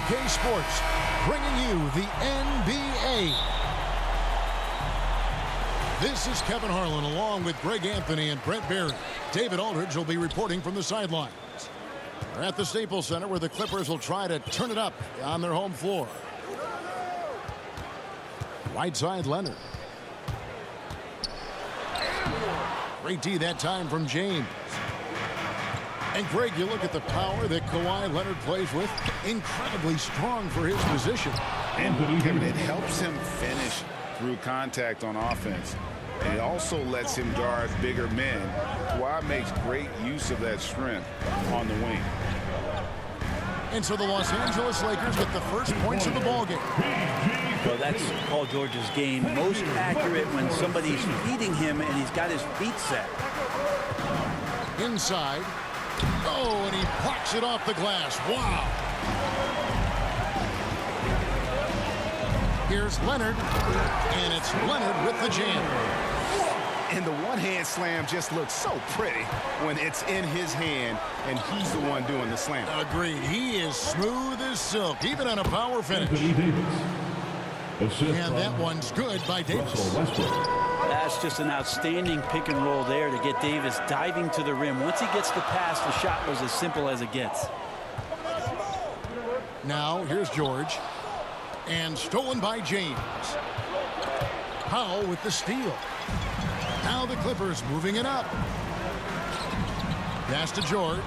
2K Sports, bringing you the NBA. This is Kevin Harlan along with Greg Anthony and Brett Barry. David Aldridge will be reporting from the sidelines. We're at the Staples Center where the Clippers will try to turn it up on their home floor. Right side, Leonard. Great D that time from James. And Greg, you look at the power that Kawhi Leonard plays with. Incredibly strong for his position. And it helps him finish through contact on offense. And it also lets him guard bigger men. Kawhi makes great use of that strength on the wing. And so the Los Angeles Lakers get the first points of the ballgame. Well, that's Paul George's game. Most accurate when somebody's feeding him and he's got his feet set. Inside. Oh, and he blocks it off the glass. Wow. Here's Leonard. And it's Leonard with the jam. And the one-hand slam just looks so pretty when it's in his hand and he's the one doing the slam. Agreed. He is smooth as silk, even on a power finish. And that one's good by Davis. That's just an outstanding pick and roll there to get Davis diving to the rim. Once he gets the pass, the shot was as simple as it gets. Now, here's George. And stolen by James. Powell with the steal. Now the Clippers moving it up. Pass to George.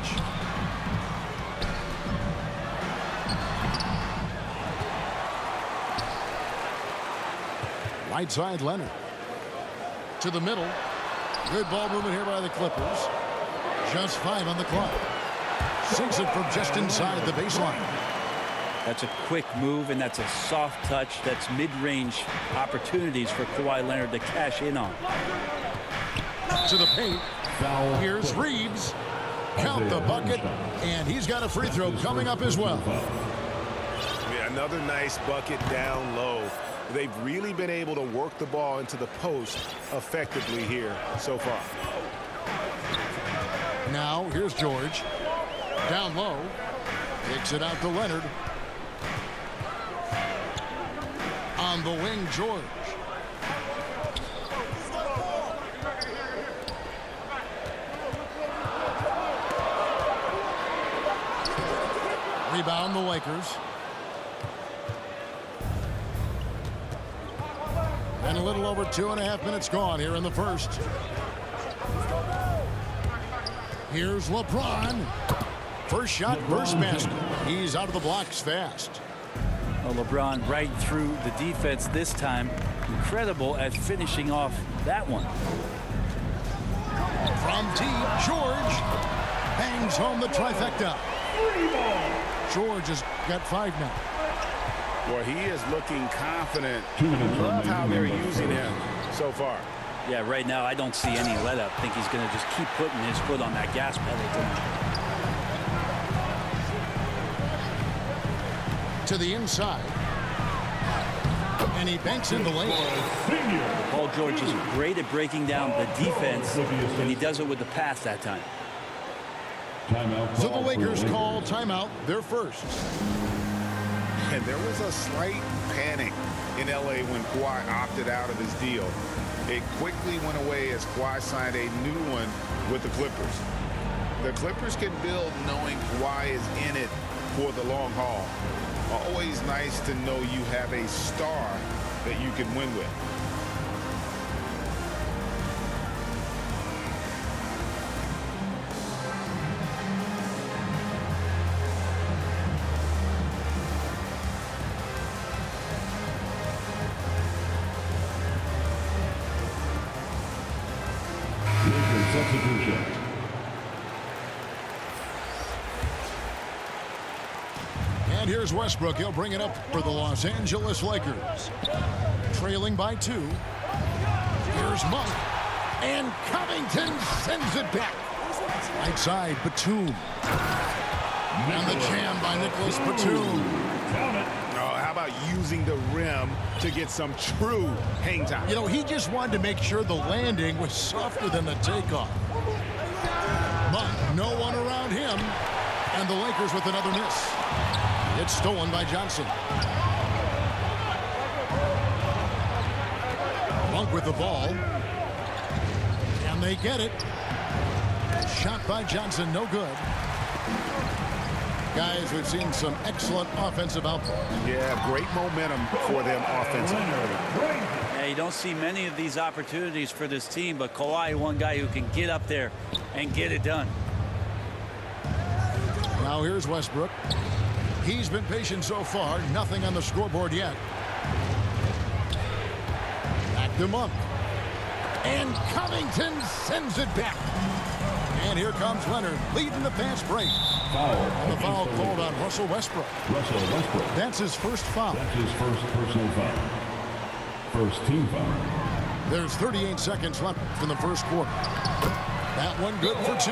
Right side, Leonard. To the middle. Good ball movement here by the Clippers. Just 5 on the clock. Sinks it from just inside the baseline. That's a quick move, and that's a soft touch. That's mid-range opportunities for Kawhi Leonard to cash in on. To the paint. Here's Reeves. Count the bucket, and he's got a free throw coming up as well. Yeah, another nice bucket down low. They've really been able to work the ball into the post effectively here so far. Now, here's George. Down low. Takes it out to Leonard. On the wing, George. Rebound the Lakers. And a little over 2.5 minutes gone here in the first. Here's LeBron. First shot, first basket. He's out of the blocks fast. Well, LeBron right through the defense this time. Incredible at finishing off that one. From deep, George bangs home the trifecta. George has got 5 now. Boy, he is looking confident. Love how they're using him so far. Yeah, right now I don't see any let up. I think he's going to just keep putting his foot on that gas pedal tonight. To the inside. And he banks in the lane. Paul George is great at breaking down the defense, and he does it with the pass that time. So the Lakers call timeout, their first. And there was a slight panic in L.A. when Kawhi opted out of his deal. It quickly went away as Kawhi signed a new one with the Clippers. The Clippers can build knowing Kawhi is in it for the long haul. Always nice to know you have a star that you can win with. Substitution. And here's Westbrook. He'll bring it up for the Los Angeles Lakers. Trailing by 2. Here's Monk. And Covington sends it back. Right side, Batum. And the jam by Nicholas Batum. Oh, how about using the rim to get some true hang time? You know, he just wanted to make sure the landing was softer than the takeoff. Monk, no one around him. And the Lakers with another miss. It's stolen by Johnson. Monk with the ball. And they get it. Shot by Johnson, no good. Guys, we've seen some excellent offensive output. Yeah, great momentum for them offensively. Yeah, you don't see many of these opportunities for this team, but Kawhi, one guy who can get up there and get it done. Now here's Westbrook. He's been patient so far. Nothing on the scoreboard yet. Back to Monk. And Covington sends it back. And here comes Leonard leading the fast break. And the foul called on Russell Westbrook. That's his first foul. That's his first personal foul. First team foul. There's 38 seconds left in the first quarter. That one good for 2.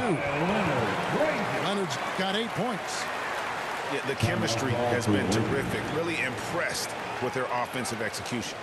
Leonard's got 8 points. Yeah, the chemistry has been terrific. Really impressed with their offensive execution.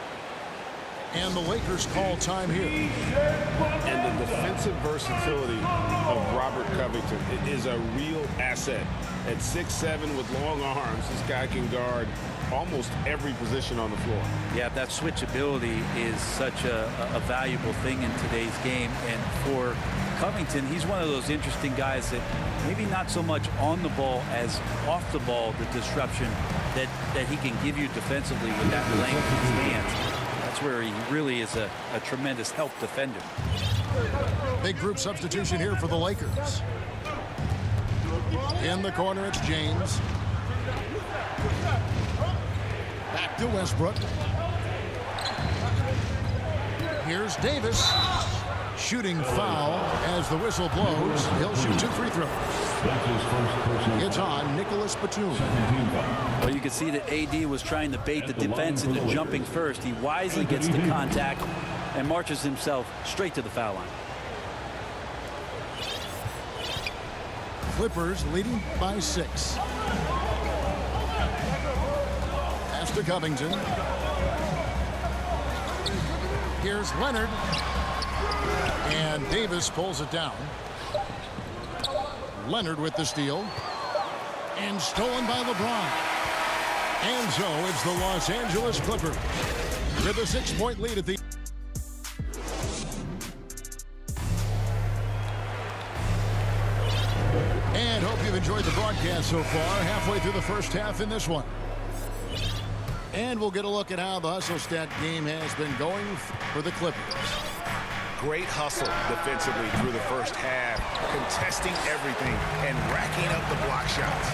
And the Lakers call time here. And the defensive versatility of Robert Covington is a real asset. At 6'7" with long arms, this guy can guard almost every position on the floor. Yeah, that switchability is such a valuable thing in today's game. And for Covington, he's one of those interesting guys that maybe not so much on the ball as off the ball, the disruption that he can give you defensively with that length of his hands. That's where he really is a tremendous help defender. Big group substitution here for the Lakers. In the corner, it's James. Back to Westbrook. Here's Davis. Shooting foul as the whistle blows. He'll shoot 2 free throws. That's his first personal It's on Nicholas Batum. Well, you can see that AD was trying to bait the defense into jumping first. He wisely gets the contact and marches himself straight to the foul line. Clippers leading by 6. Pass to Covington. Here's Leonard. And Davis pulls it down. Leonard with the steal. And stolen by LeBron. And so it's the Los Angeles Clippers with a 6-point lead at the... And hope you've enjoyed the broadcast so far. Halfway through the first half in this one. And we'll get a look at how the hustle stat game has been going for the Clippers. Great hustle defensively through the first half, contesting everything and racking up the block shots.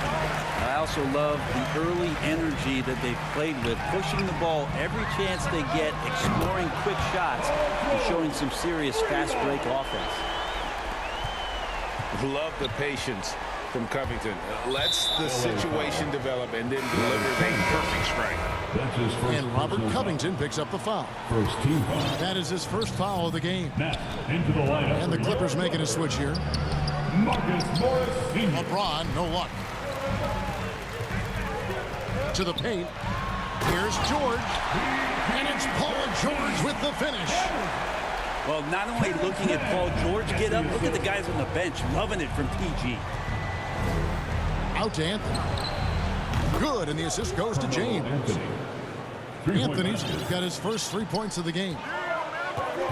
I also love the early energy that they've played with, pushing the ball every chance they get, exploring quick shots, and showing some serious fast break offense. Love the patience from Covington. Lets the situation develop and then delivers a perfect strike. That's his first And Robert personal Covington picks up the foul. foul. First team foul. That is his first foul of the game. Now into the lineup. And the Clippers making a switch here. Marcus Morris Sr. LeBron, no luck. To the paint. Here's George. And it's Paul George with the finish. Well, not only looking at Paul George get up, look at the guys on the bench loving it from PG. Out to Anthony. Good, and the assist goes to James. Anthony's got his first 3 points of the game.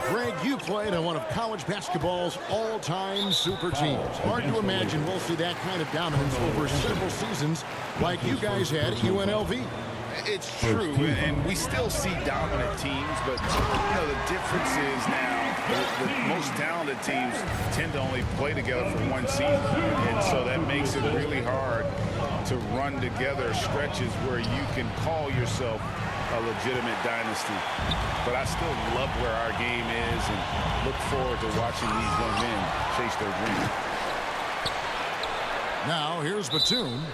Greg, you played on one of college basketball's all-time super teams. Hard to imagine we'll see that kind of dominance over several seasons like you guys had at UNLV. It's true, and we still see dominant teams, but the difference is now the most talented teams tend to only play together for one season, and so that makes it really hard to run together stretches where you can call yourself a legitimate dynasty. But I still love where our game is and look forward to watching these young men chase their dreams. Now here's Batum.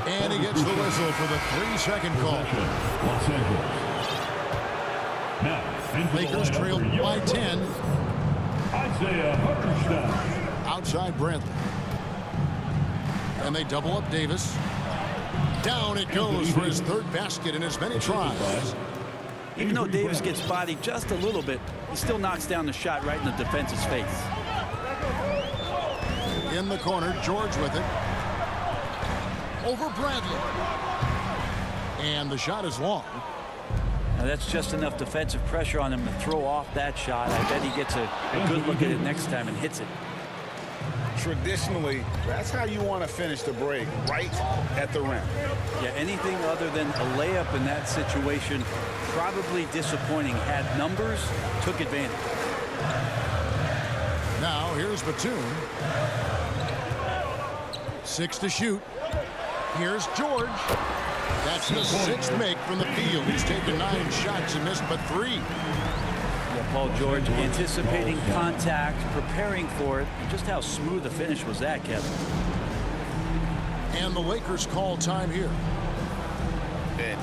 And he gets the whistle for the 3-second call. Los Angeles. Now, Lakers trail by 10. Isaiah Hartenstein. Outside Bradley. And they double up Davis. Down it goes for his third basket in as many tries. Even though Davis gets bodied just a little bit, he still knocks down the shot right in the defense's face. In the corner, George with it. Over Bradley. And the shot is long. Now that's just enough defensive pressure on him to throw off that shot. I bet he gets a good look at it next time and hits it. Traditionally, that's how you want to finish the break, right at the rim. Yeah, anything other than a layup in that situation, probably disappointing. Had numbers, took advantage. Now here's Batum. 6 to shoot. Here's George. That's the 6th make from the field. He's taken 9 shots and missed but 3. Yeah, Paul George anticipating contact, preparing for it. Just how smooth the finish was that, Kevin. And the Lakers call time here.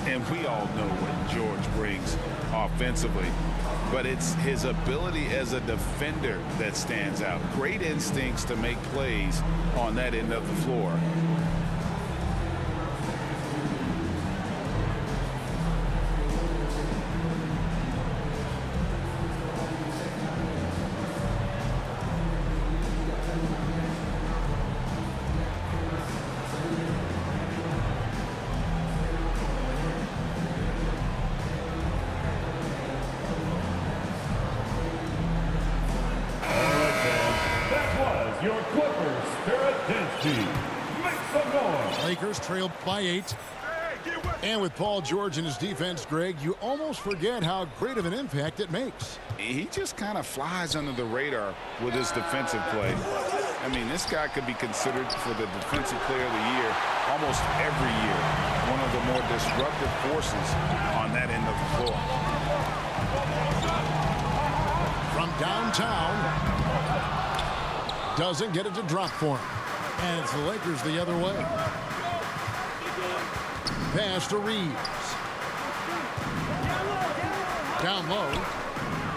And we all know what George brings offensively, but it's his ability as a defender that stands out. Great instincts to make plays on that end of the floor. Your Clippers Spirit Dance Team. Make some noise. Lakers trail by 8. And with Paul George and his defense, Greg, you almost forget how great of an impact it makes. He just kind of flies under the radar with his defensive play. I mean, this guy could be considered for the Defensive Player of the Year almost every year. One of the more disruptive forces on that end of the floor. From downtown. Doesn't get it to drop for him. And it's the Lakers the other way. Pass to Reeves. Down low.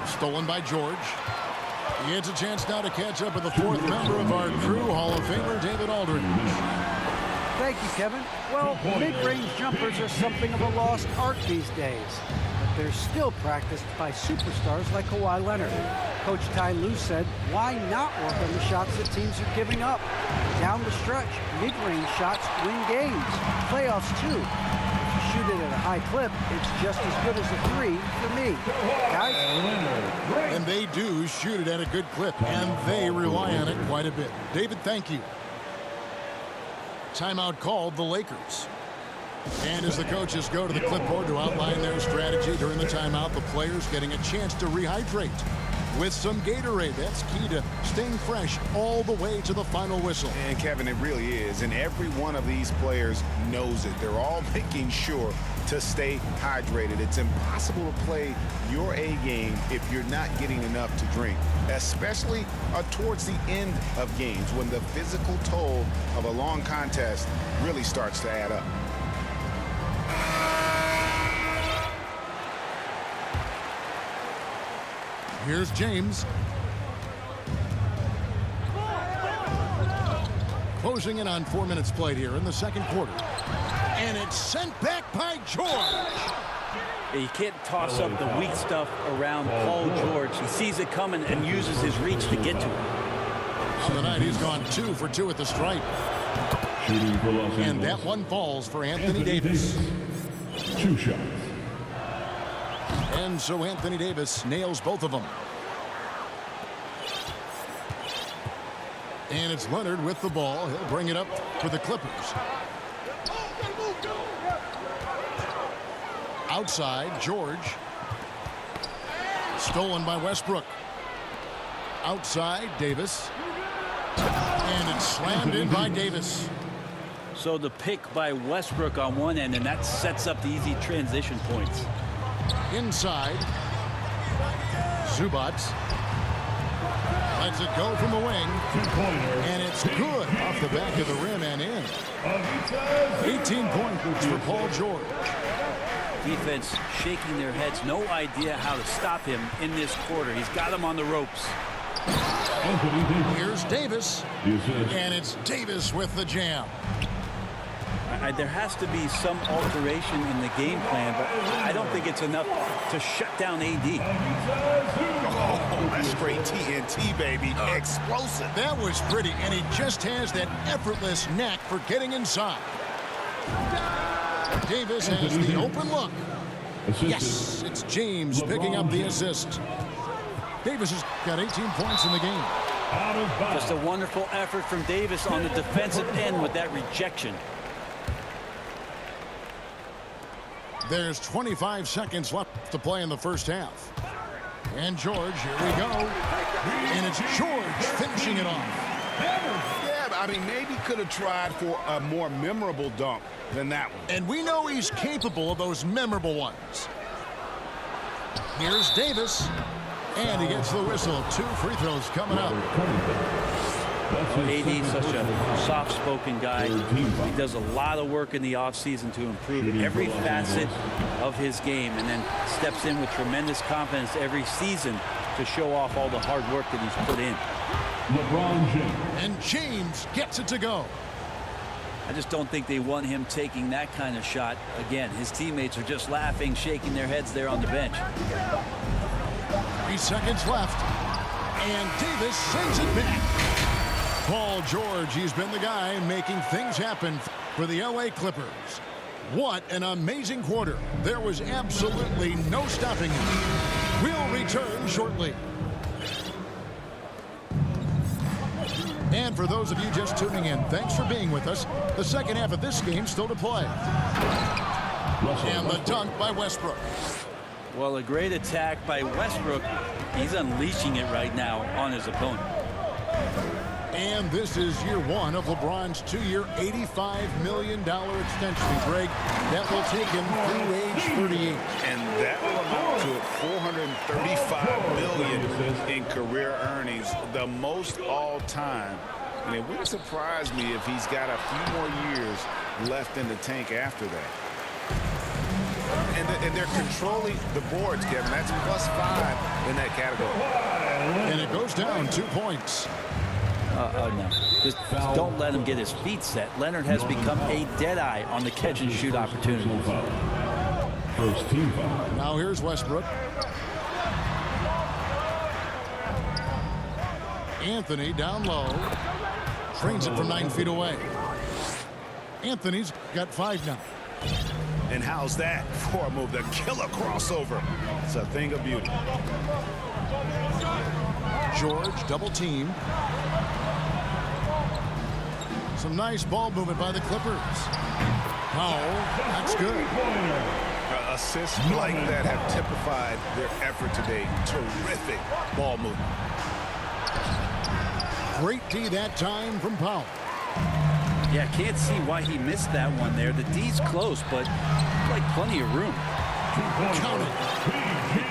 Stolen by George. He gets a chance now to catch up with the 4th member of our crew, Hall of Famer David Aldridge. Thank you, Kevin. Well, mid-range jumpers are something of a lost art these days. But they're still practiced by superstars like Kawhi Leonard. Coach Ty Lue said, why not work on the shots that teams are giving up? Down the stretch, mid-range shots win games. Playoffs, too. If you shoot it at a high clip, it's just as good as a 3 for me. Guys? And they do shoot it at a good clip, and they rely on it quite a bit. David, thank you. Timeout called the Lakers. And as the coaches go to the clipboard to outline their strategy during the timeout, the players getting a chance to rehydrate with some Gatorade. That's key to staying fresh all the way to the final whistle. And Kevin, it really is. And every one of these players knows it. They're all making sure to stay hydrated. It's impossible to play your A game if you're not getting enough to drink, especially towards the end of games when the physical toll of a long contest really starts to add up. Here's James. Closing in on 4 minutes played here in the second quarter. And it's sent back by George. You can't toss up the weak stuff around Paul George. He sees it coming and uses his reach to get to it. On the night, he's gone 2 for 2 at the stripe. Shooting for Los Angeles. And that one falls for Anthony Davis. 2 shots. And so Anthony Davis nails both of them. And it's Leonard with the ball. He'll bring it up for the Clippers. Outside, George. Stolen by Westbrook. Outside, Davis. And it's slammed in by Davis. So the pick by Westbrook on one end, and that sets up the easy transition points. Inside. Zubac. Lets it go from the wing. And it's good off the back of the rim and in. 18 points for Paul George. Defense shaking their heads. No idea how to stop him in this quarter. He's got him on the ropes. Here's Davis. And it's Davis with the jam. There has to be some alteration in the game plan, but I don't think it's enough to shut down AD. Oh, that's straight TNT, baby. Explosive. That was pretty, and he just has that effortless knack for getting inside. Davis has the open look. Yes, it's James picking up the assist. Davis has got 18 points in the game. Just a wonderful effort from Davis on the defensive end with that rejection. There's 25 seconds left to play in the first half. And George, here we go. And it's George finishing it off. Yeah, I mean, maybe could have tried for a more memorable dunk than that one. And we know he's capable of those memorable ones. Here's Davis. And he gets the whistle. 2 free throws coming up. AD's such a soft-spoken guy. He does a lot of work in the offseason to improve every facet of his game, and then steps in with tremendous confidence every season to show off all the hard work that he's put in. LeBron James. And James gets it to go. I just don't think they want him taking that kind of shot again. His teammates are just laughing, shaking their heads there on the bench. 3 seconds left. And Davis sends it back. Paul George, he's been the guy making things happen for the LA Clippers. What an amazing quarter. There was absolutely no stopping him. We'll return shortly. And for those of you just tuning in, thanks for being with us. The second half of this game still to play. And the dunk by Westbrook. Well, a great attack by Westbrook. He's unleashing it right now on his opponent. And this is year 1 of LeBron's 2-year, $85 million extension, Greg. That will take him through age 38. And that will amount to $435 million in career earnings, the most all time. And it wouldn't surprise me if he's got a few more years left in the tank after that. And they're controlling the boards, Kevin. That's +5 in that category. And it goes down 2 points. No. Just don't let him get his feet set. Leonard has become a deadeye on the catch-and-shoot opportunities. First team foul. Now here's Westbrook. Anthony down low. Trains it from 9 feet away. Anthony's got 5 now. And how's that for a move? The killer crossover. It's a thing of beauty. George double teamed. Some nice ball movement by the Clippers. Oh, that's good. Assists like that have typified their effort today. Terrific ball movement. Great D that time from Powell. Yeah, can't see why he missed that one there. The D's close, but like plenty of room. Count it.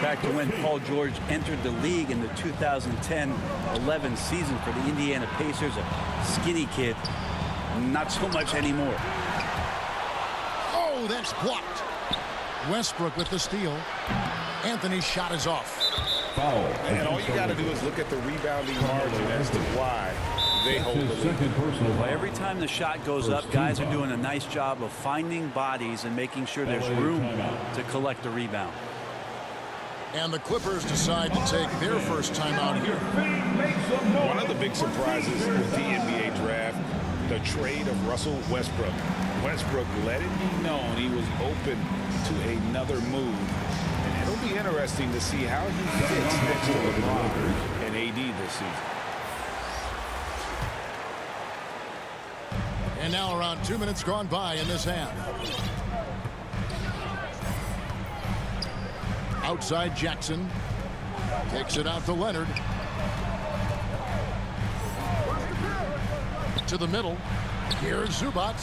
Back to when Paul George entered the league in the 2010-11 season for the Indiana Pacers, a skinny kid. Not so much anymore. Oh, that's blocked. Westbrook with the steal. Anthony's shot is off. Foul. And all you got to do is look at the rebounding margin as to why they hold the lead. Second personal Well, foul. every time the shot goes up, guys are doing a nice job of finding bodies and making sure there's room to collect the rebound. And the Clippers decide to take their first timeout here. One of the big surprises with the NBA draft, the trade of Russell Westbrook. Westbrook let it be known he was open to another move. And it'll be interesting to see how he fits next to LeBron and AD this season. And now around 2 minutes gone by in this half. Outside Jackson. Takes it out to Leonard. To the middle. Here's Zubac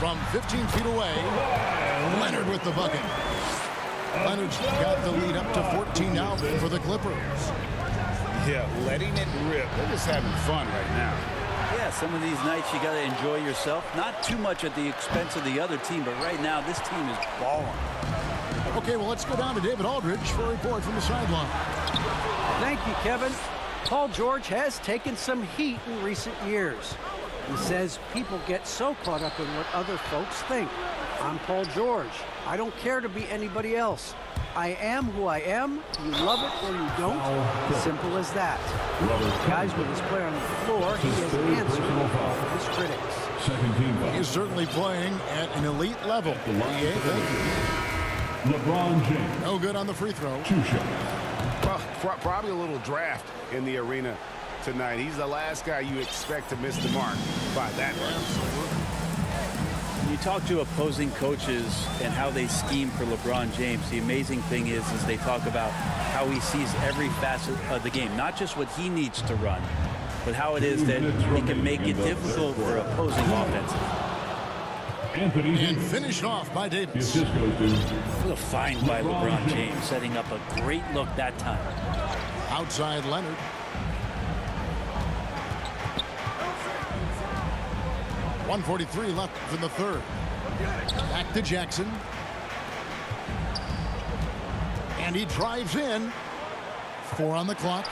from 15 feet away. Leonard with the bucket. Leonard's got the lead up to 14 now for the Clippers. Yeah, letting it rip. They're just having fun right now. Yeah, some of these nights you got to enjoy yourself. Not too much at the expense of the other team, but right now this team is balling. Okay, well, let's go down to David Aldridge for a report from the sideline. Thank you, Kevin. Paul George has taken some heat in recent years. He says people get so caught up in what other folks think. I'm Paul George. I don't care to be anybody else. I am who I am. You love it or you don't. Simple as that. Guys, with his player on the floor, he has answered all of his critics. Second team foul. is certainly playing at an elite level. EA, thank you. LeBron James. No good on the free throw. 2 shots. Well, probably a little draft in the arena tonight. He's the last guy you expect to miss the mark by that much. When you talk to opposing coaches and how they scheme for LeBron James, the amazing thing is they talk about how he sees every facet of the game, not just what he needs to run, but how it is that he can make it difficult for opposing offenses. And finished off by Davis. What a find by LeBron James, setting up a great look that time. Outside Leonard. .143 left in the third. Back to Jackson. And he drives in. 4 on the clock.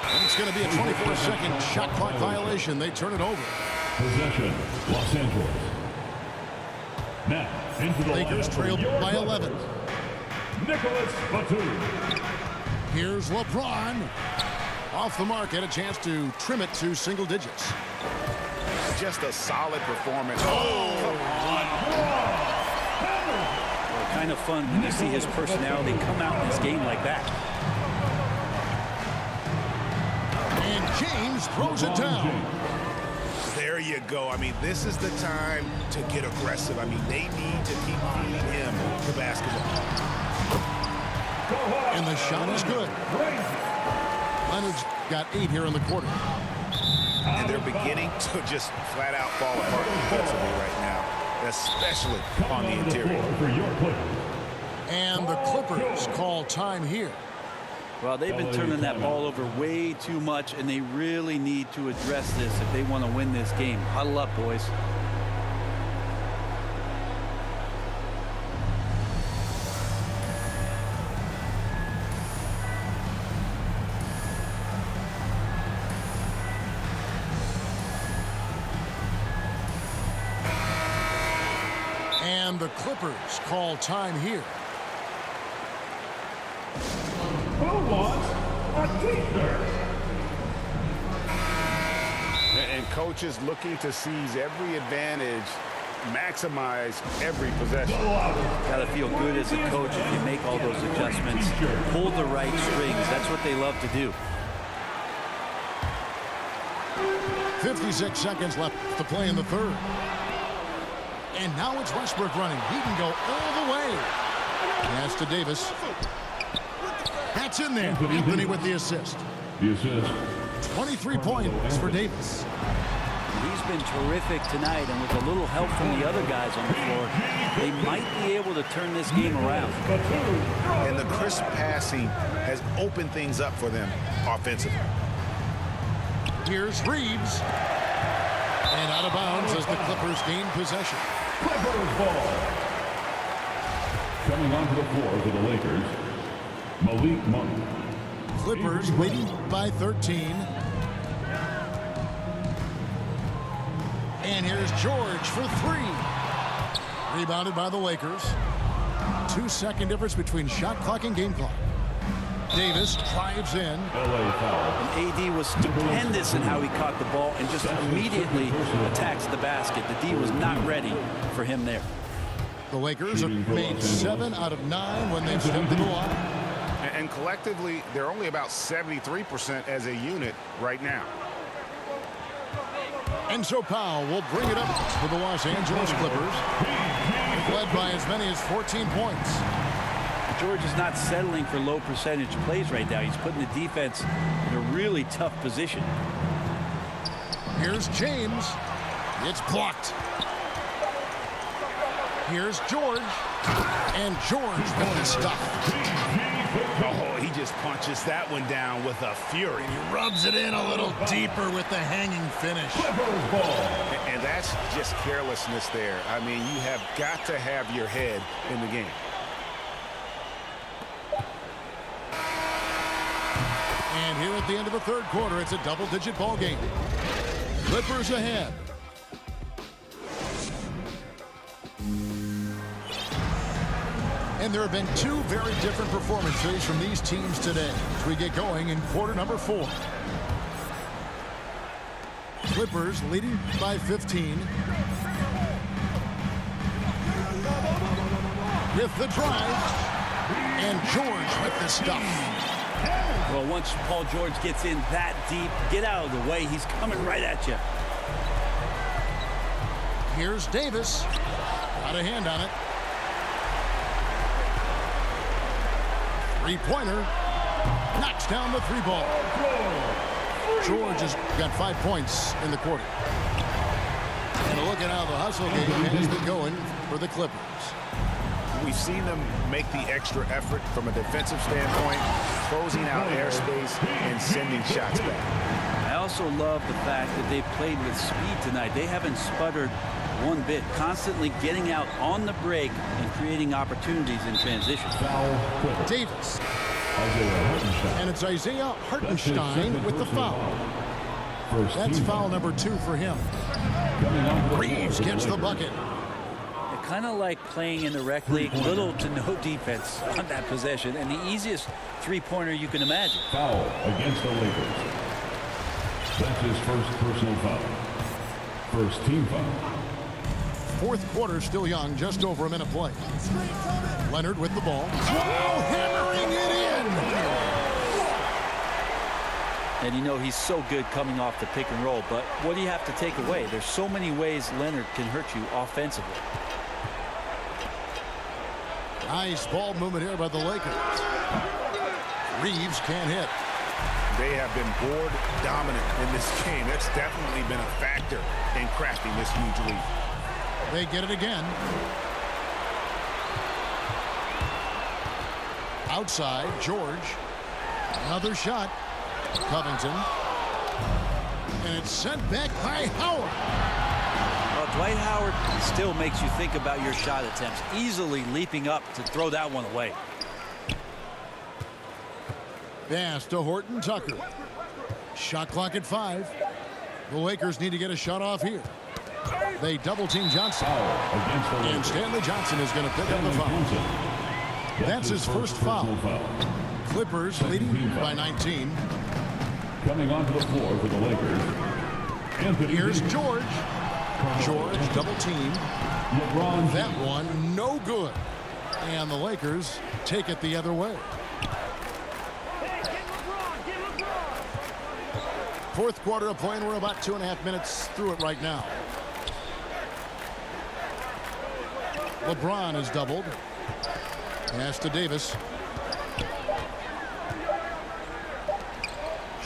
And it's going to be a 24-second shot clock violation. They turn it over. Possession, Los Angeles. Now, into the Lakers trailed by 11. Nicholas Batum. Here's LeBron. Off the mark, had a chance to trim it to single digits. Just a solid performance. Well, kind of fun when you see his personality come out in this game like that. And James throws it down. There you go. I mean, this is the time to get aggressive. I mean, they need to keep feeding him the basketball. And the shot is good. Leonard's got 8 here in the quarter. And they're beginning to just flat out fall apart defensively right now, especially on the interior. And the Clippers call time here. Well, they've been turning that ball over way too much, and they really need to address this if they want to win this game. Huddle up, boys. And the Clippers call time here. Who wants a t-shirt? And coaches looking to seize every advantage, maximize every possession. Got to feel good as a coach if you make all those adjustments. Pull the right strings. That's what they love to do. 56 seconds left to play in the third. And now it's Westbrook running. He can go all the way. Pass to Davis. That's in there. Anthony with the assist. The assist. 23 points for Davis. He's been terrific tonight, and with a little help from the other guys on the floor, they might be able to turn this game around. And the crisp passing has opened things up for them offensively. Here's Reeves. And out of bounds as the Clippers gain possession. Clippers ball. Coming onto the floor for the Lakers, Malik Monk. Clippers leading by 13. And here's George for 3. Rebounded by the Lakers. 2-second difference between shot clock and game clock. Davis drives in. LA foul. And AD was stupendous in how he caught the ball and just immediately attacks the basket. The D was not ready for him there. The Lakers have made 7 out of 9 when they've stepped to the line. And collectively, they're only about 73% as a unit right now. And so Powell will bring it up for the Los Angeles Clippers. Led by as many as 14 points. George is not settling for low percentage plays right now. He's putting the defense in a really tough position. Here's James. It's blocked. Here's George. And George with the stuff. Oh, he just punches that one down with a fury. He rubs it in a little deeper with the hanging finish. And that's just carelessness there. I mean, you have got to have your head in the game. And here at the end of the third quarter, it's a double-digit ball game. Clippers ahead. And there have been 2 very different performances from these teams today as we get going in quarter number 4. Clippers leading by 15. With the drive. And George with the stuff. Well, once Paul George gets in that deep, get out of the way. He's coming right at you. Here's Davis. Got a hand on it. Three-pointer. Knocks down the three ball. George has got 5 points in the quarter. And look at how the hustle game has been going for the Clippers. We've seen them make the extra effort from a defensive standpoint, closing out airspace and sending shots back. I also love the fact that they've played with speed tonight. They haven't sputtered one bit, constantly getting out on the break and creating opportunities in transition. Davis. And it's Isaiah Hartenstein with the foul. That's foul number 2 for him. Reeves gets the bucket. Kind of like playing in the rec league, little to no defense on that possession, and the easiest three-pointer you can imagine. Foul against the Lakers. That's his first personal foul. First team foul. Fourth quarter still young, just over a minute play. Leonard with the ball. Oh, hammering it in! And you know he's so good coming off the pick and roll, but what do you have to take away? There's so many ways Leonard can hurt you offensively. Nice ball movement here by the Lakers. Reeves can't hit. They have been board dominant in this game. That's definitely been a factor in crafting this huge lead. They get it again. Outside, George. Another shot. Covington. And it's sent back by Howard. Well, Dwight Howard still makes you think about your shot attempts, easily leaping up to throw that one away. Pass to Horton Tucker. Shot clock at 5. The Lakers need to get a shot off here. They double team Johnson. And Stanley Johnson is going to pick up the foul. That's his first foul. Clippers leading by 19. Coming onto the floor for the Lakers. Here's George. George double team. That one no good. And the Lakers take it the other way. Fourth quarter of play, and we're about 2.5 minutes through it right now. LeBron is doubled. Pass to Davis.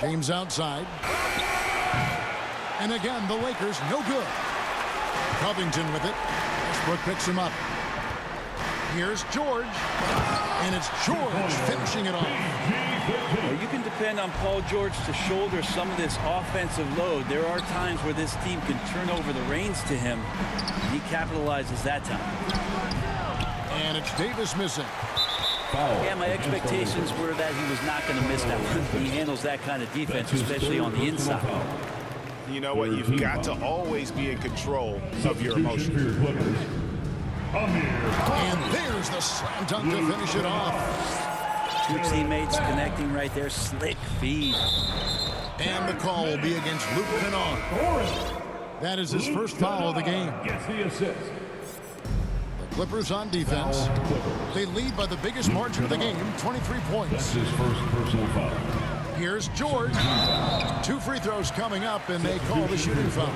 James outside. And again, the Lakers no good. Covington with it. Westbrook picks him up. Here's George. And it's George finishing it off. Well, you can depend on Paul George to shoulder some of this offensive load. There are times where this team can turn over the reins to him. He capitalizes that time. And it's Davis missing. Yeah, my expectations were that he was not going to miss that one. He handles that kind of defense, especially on the inside. You know what? You've got to always be in control of your emotions. And there's the slam dunk to finish it off. Two teammates connecting right there. Slick feed. And the call will be against Luke Kennard. That is his first foul of the game. Gets the assist. The Clippers on defense. They lead by the biggest margin of the game, 23 points. That's his first personal foul. Here's George. 2 free throws coming up, and they call the shooting foul.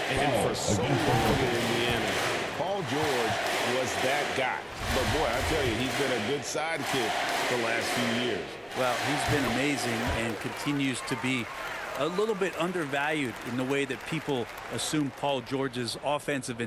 And for so long in Indiana, Paul George was that guy. But boy, I tell you, he's been a good sidekick the last few years. Well, he's been amazing and continues to be a little bit undervalued in the way that people assume Paul George's offensive